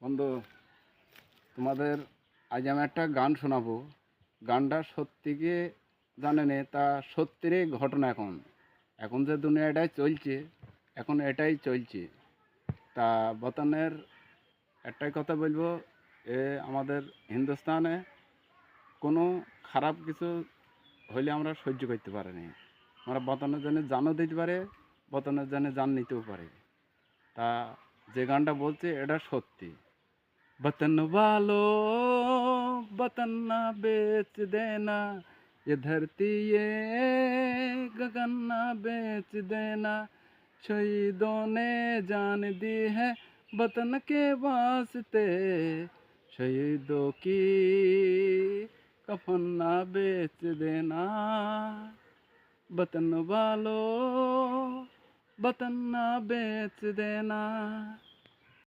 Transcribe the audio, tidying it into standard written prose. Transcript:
বন্ধু, তোমাদের আজ আমি একটা গান শোনাবো। গানটা সত্যি কি জানে নে, তা সত্যিরই ঘটনা। এখন এখন যে দুনিয়াটাই চলছে, এখন এটাই চলছে। তা বতনের একটাই কথা বলবো, এ আমাদের হিন্দুস্তানে কোনো খারাপ কিছু হইলে আমরা সহ্য করতে পারিনি। আমরা বতনের জন্য জানও দিতে পারে, বতনের জন্য জান নিতেও পারে। তা যে গানটা বলছে এটা সত্যি। वतन वालों वतन ना बेच देना, ये धरती ये गगन ना बेच देना। शहीदों ने जान दी है वतन के वास्ते, शहीदों की कफन ना बेच देना। वतन वालों वतन ना बेच देना।